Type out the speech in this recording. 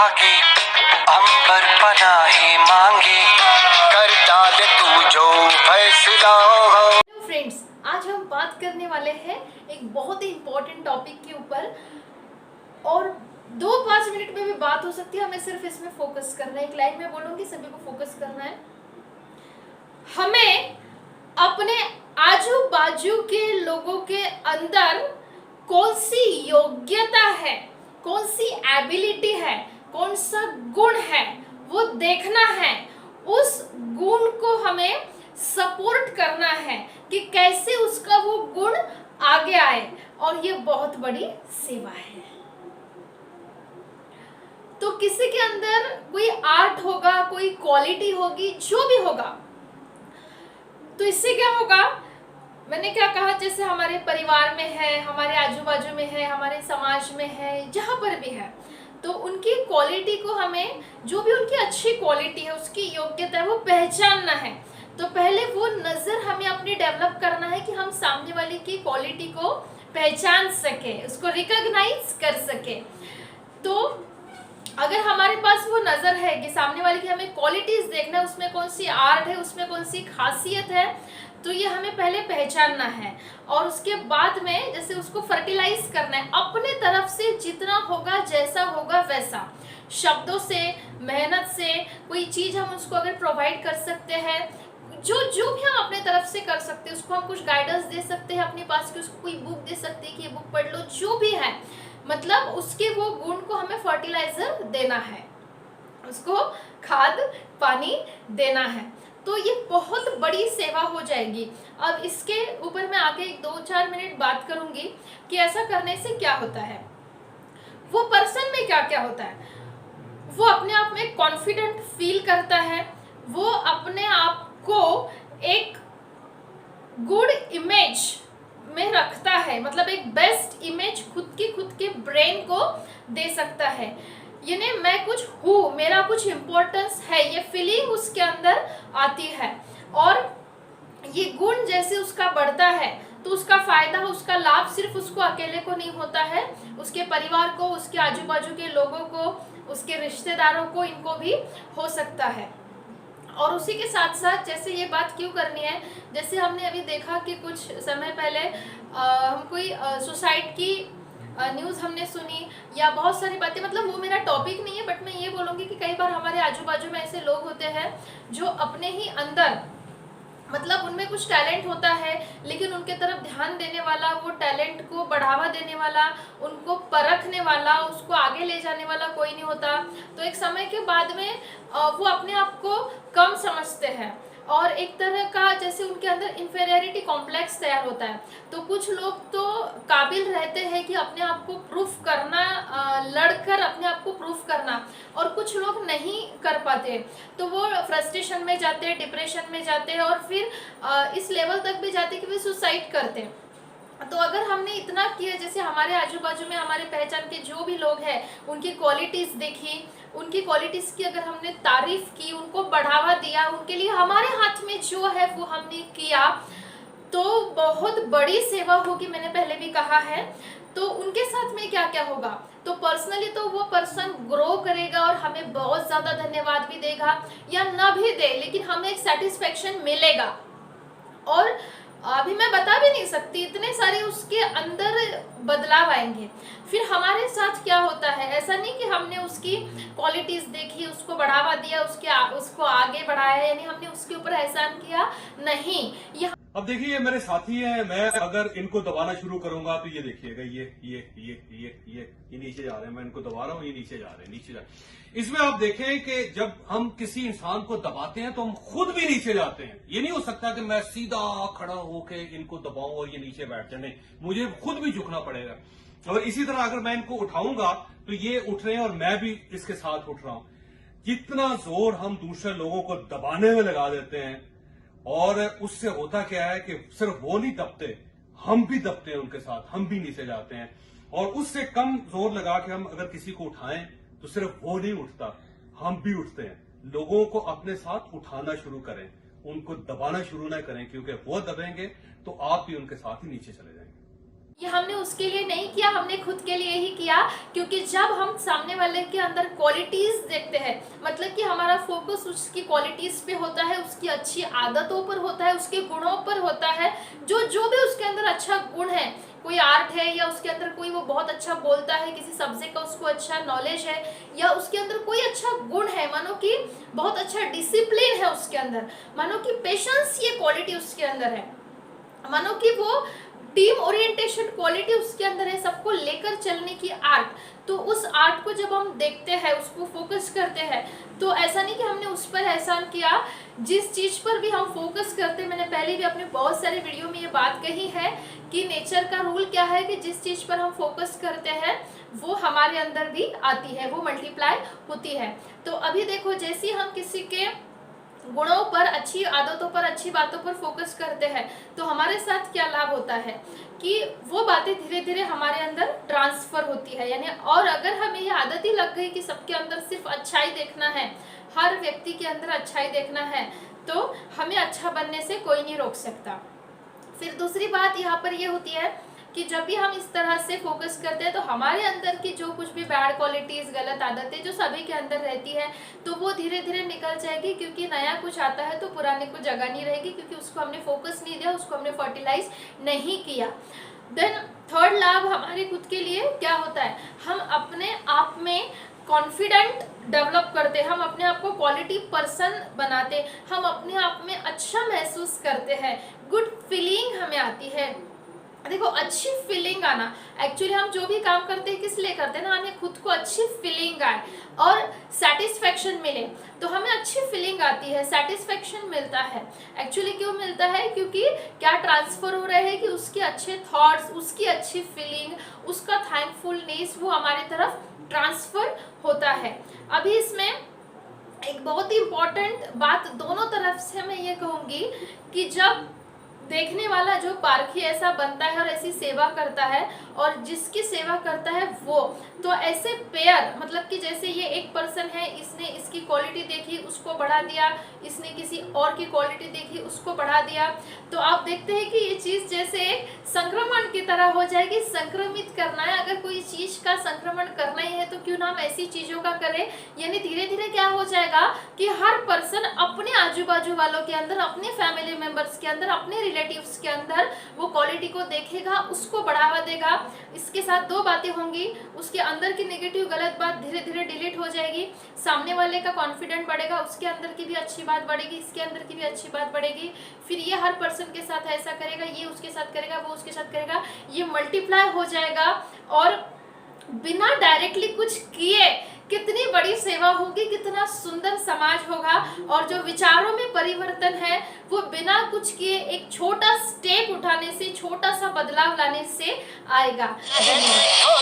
भागे, अंबर पनाहे मांगे, कर डाल तू जो फैसला हो। हेलो फ्रेंड्स, आज हम बात करने वाले हैं एक बहुत ही इम्पोर्टेंट टॉपिक के ऊपर और 2-5 मिनट में भी बात हो सकती है। हमें सिर्फ इसमें फोकस करना है। एक लाइन में बोलूंगी, सभी को फोकस करना है। हमें अपने आजू बाजू के लोगों के अंदर कौन सी योग्यता है, कौन सी एबिलिटी है, कौन सा गुण है, वो देखना है। उस गुण को हमें सपोर्ट करना है कि कैसे उसका वो गुण आगे आए, और ये बहुत बड़ी सेवा है। तो किसी के अंदर कोई आर्ट होगा, कोई क्वालिटी होगी, जो भी होगा, तो इससे क्या होगा, मैंने क्या कहा, जैसे हमारे परिवार में है, हमारे आजू बाजू में है, हमारे समाज में है, जहाँ पर भी है, तो उनकी क्वालिटी को हमें, जो भी उनकी अच्छी क्वालिटी है, उसकी योग्यता है, वो पहचानना है। तो पहले वो नज़र हमें अपनी डेवलप करना है कि हम सामने वाले की क्वालिटी को पहचान सके, उसको रिकॉग्नाइज कर सके। तो अगर हमारे पास वो नज़र है कि सामने वाले की हमें क्वालिटीज़ देखना है, उसमें कौन सी आर्ट है, उसमें कौन सी खासियत है, तो ये हमें पहले पहचानना है। और उसके बाद में जैसे उसको फर्टिलाइज करना है अपने तरफ से, जितना होगा, जैसा होगा वैसा, शब्दों से, मेहनत से, कोई चीज़ हम उसको अगर प्रोवाइड कर सकते हैं, जो भी हम अपने तरफ से कर सकते हैं, उसको हम कुछ गाइडेंस दे सकते हैं अपने पास की, उसको कोई बुक दे सकते हैं कि ये बुक पढ़ लो, जो भी है, मतलब उसके वो गुण को हमें फर्टिलाइजर देना है, उसको खाद पानी देना है। तो ये बहुत बड़ी सेवा हो जाएगी। अब इसके ऊपर मैं आगे 2-4 मिनट बात करूंगी कि ऐसा करने से क्या होता है, वो पर्सन में क्या क्या होता है। वो अपने आप में कॉन्फिडेंट फील करता है, वो अपने आप को एक गुड इमेज में रखता है, मतलब एक बेस्ट इमेज खुद के ब्रेन को दे सकता है। यानी मैं कुछ हूँ, मेरा कुछ इम्पोर्टेंस है, ये फीलिंग उसके अंदर आती है। और ये गुण जैसे उसका बढ़ता है, तो उसका फायदा, उसका लाभ सिर्फ उसको अकेले को नहीं होता है, उसके परिवार को, उसके आजू बाजू के लोगों को, उसके रिश्तेदारों को, इनको भी हो सकता है। और उसी के साथ साथ, जैसे ये बात क्यों करनी है, जैसे हमने अभी देखा कि कुछ समय पहले हम कोई सुसाइड की न्यूज़ हमने सुनी, या बहुत सारी बातें, मतलब वो मेरा टॉपिक नहीं है, बट मैं ये बोलूँगी कि कई बार हमारे आजू बाजू में ऐसे लोग होते हैं जो अपने ही अंदर, मतलब उनमें कुछ टैलेंट होता है, लेकिन उनके तरफ ध्यान देने वाला, वो टैलेंट को बढ़ावा देने वाला, उनको परखने वाला, उसको आगे ले जाने वाला कोई नहीं होता। तो एक समय के बाद में वो अपने आप को कम समझते हैं, और एक तरह का जैसे उनके अंदर इंफीरियरिटी कॉम्प्लेक्स तैयार होता है। तो कुछ लोग तो काबिल रहते हैं कि अपने आप को प्रूफ करना, लड़कर अपने आप को प्रूफ करना, और कुछ लोग नहीं कर पाते, तो वो फ्रस्ट्रेशन में जाते हैं, डिप्रेशन में जाते हैं, और फिर इस लेवल तक भी जाते हैं कि वे सुसाइड करते हैं। तो अगर हमने इतना किया, जैसे हमारे आजू बाजू में हमारे पहचान के जो भी लोग हैं, उनकी क्वालिटीज़ देखी, उनकी क्वालिटीज़ की अगर हमने तारीफ की, उनको बढ़ावा दिया, उनके लिए हमारे हाथ में जो है वो हमने किया, तो बहुत बड़ी सेवा होगी, मैंने पहले भी कहा है। तो उनके साथ में क्या क्या होगा, तो पर्सनली तो वो पर्सन ग्रो करेगा और हमें बहुत ज़्यादा धन्यवाद भी देगा, या ना भी दे, लेकिन हमें एक सेटिस्फेक्शन मिलेगा। और अभी मैं बता भी नहीं सकती, इतने सारे उसके अंदर बदलाव आएंगे। फिर हमारे साथ क्या होता है, ऐसा नहीं कि हमने उसकी क्वालिटीज़ देखी, उसको बढ़ावा दिया, उसको आगे बढ़ाया, यानी हमने उसके ऊपर एहसान किया, नहीं। अब देखिए, ये मेरे साथी हैं, मैं अगर इनको दबाना शुरू करूंगा तो ये देखिएगा, ये नीचे जा रहे हैं, मैं इनको दबा रहा हूँ, ये नीचे जा रहे हैं, नीचे जा रहे हैं। इसमें आप देखें कि जब हम किसी इंसान को दबाते हैं तो हम खुद भी नीचे जाते हैं। ये नहीं हो सकता कि मैं सीधा खड़ा होके इनको दबाऊं और ये नीचे बैठ जाए, मुझे खुद भी झुकना पड़ेगा। और इसी तरह अगर मैं इनको उठाऊंगा तो ये उठ रहे हैं और मैं भी इसके साथ उठ रहा हूं। जितना जोर हम दूसरे लोगों को दबाने में लगा देते हैं, और उससे होता क्या है कि सिर्फ वो नहीं दबते, हम भी दबते हैं उनके साथ, हम भी नीचे जाते हैं। और उससे कम जोर लगा के हम अगर किसी को उठाएं तो सिर्फ वो नहीं उठता, हम भी उठते हैं। लोगों को अपने साथ उठाना शुरू करें, उनको दबाना शुरू ना करें, क्योंकि वो दबेंगे तो आप भी उनके साथ ही नीचे चले जाएंगे। ये हमने उसके लिए नहीं किया, हमने खुद के लिए ही किया। क्योंकि जब हम सामने वाले के अंदर क्वालिटीज देखते हैं, मतलब कि हमारा फोकस उसकी क्वालिटीज पे होता है, उसकी अच्छी आदतों पर होता है, उसके गुणों पर होता है, जो भी उसके अंदर अच्छा गुण है, कोई आर्ट है या उसके अंदर कोई वो बहुत अच्छा बोलता है, किसी सब्जेक्ट का उसको अच्छा नॉलेज है, या उसके अंदर कोई अच्छा गुण है, मानो कि बहुत अच्छा डिसिप्लिन है उसके अंदर, मानो कि पेशेंस ये क्वालिटी उसके अंदर है, मानो कि वो टीम ओरिएंटेशन क्वालिटी उसके अंदर है, सबको लेकर चलने की आर्ट। तो उस आर्ट को जब हम देखते हैं, उसको फोकस करते हैं, तो ऐसा नहीं कि हमने उस पर एहसान किया। जिस चीज़ पर भी हम फोकस करते हैं, मैंने पहले भी अपने बहुत सारे वीडियो में ये बात कही है कि नेचर का रूल क्या है कि जिस चीज़ पर हम फोकस करते हैं वो हमारे अंदर भी आती है, वो मल्टीप्लाई होती है। तो अभी देखो, जैसे हम किसी के गुणों पर, अच्छी आदतों पर, अच्छी बातों पर फोकस करते हैं, तो हमारे साथ क्या लाभ होता है कि वो बातें धीरे धीरे हमारे अंदर ट्रांसफर होती है। यानी और अगर हमें ये आदत ही लग गई कि सबके अंदर सिर्फ अच्छाई देखना है, हर व्यक्ति के अंदर अच्छाई देखना है, तो हमें अच्छा बनने से कोई नहीं रोक सकता। फिर दूसरी बात यहाँ पर ये होती है कि जब भी हम इस तरह से फोकस करते हैं, तो हमारे अंदर की जो कुछ भी बैड क्वालिटीज़, गलत आदतें जो सभी के अंदर रहती है, तो वो धीरे धीरे निकल जाएगी। क्योंकि नया कुछ आता है तो पुराने को जगह नहीं रहेगी, क्योंकि उसको हमने फोकस नहीं दिया, उसको हमने फर्टिलाइज नहीं किया। देन थर्ड लाभ हमारे खुद के लिए क्या होता है, हम अपने आप में कॉन्फिडेंट डेवलप करते, हम अपने आप को क्वालिटी पर्सन बनाते, हम अपने आप में अच्छा महसूस करते हैं, गुड फीलिंग हमें आती है। देखो, अच्छी फीलिंग आना, एक्चुअली हम जो भी काम करते हैं किस लिए करते हैं ना, हमें खुद को अच्छी फीलिंग आए और सेटिस्फेक्शन मिले, तो हमें अच्छी फीलिंग आती है, सेटिस्फेक्शन मिलता है। एक्चुअली क्यों मिलता है, क्योंकि क्या ट्रांसफर हो रहे हैं कि उसके अच्छे थॉट्स, उसकी अच्छी फीलिंग, उसका थैंकफुलनेस वो हमारी तरफ ट्रांसफर होता है। अभी इसमें एक बहुत ही इम्पॉर्टेंट बात दोनों तरफ से मैं ये कहूँगी कि जब देखने वाला जो पारखी ऐसा बनता है और ऐसी सेवा करता है, और जिसकी सेवा करता है वो, तो ऐसे पेयर, मतलब कि जैसे ये एक पर्सन है, इसने इसकी क्वालिटी देखी, उसको बढ़ा दिया, इसने किसी और की क्वालिटी देखी, उसको बढ़ा दिया, तो आप देखते हैं कि ये चीज़ जैसे एक संक्रमण की तरह हो जाएगी। संक्रमित करना है, अगर कोई चीज़ का संक्रमण करना ही है तो क्यों ना हम ऐसी चीज़ों का करें। यानी धीरे धीरे क्या हो जाएगा कि हर पर्सन अपने आजू बाजू वालों के अंदर, अपने फैमिली मेम्बर्स के अंदर, अपने रिलेटिव्स के अंदर वो क्वालिटी को देखेगा, उसको बढ़ावा देगा। इसके साथ दो बातें होंगी, उसके अंदर की नेगेटिव गलत बात धीरे धीरे डिलीट हो जाएगी, सामने वाले का कॉन्फिडेंट बढ़ेगा, उसके अंदर की भी अच्छी बात बढ़ेगी, इसके अंदर की भी अच्छी बात बढ़ेगी। फिर ये हर पर्सन के साथ ऐसा करेगा, ये उसके साथ करेगा, वो उसके साथ करेगा, ये मल्टीप्लाई हो जाएगा। और बिना डायरेक्टली कुछ किए कितनी बड़ी सेवा होगी, कितना सुंदर समाज होगा। और जो विचारों में परिवर्तन है वो बिना कुछ किए एक छोटा स्टेप उठाने से, छोटा सा बदलाव लाने से आएगा। धन्यवाद।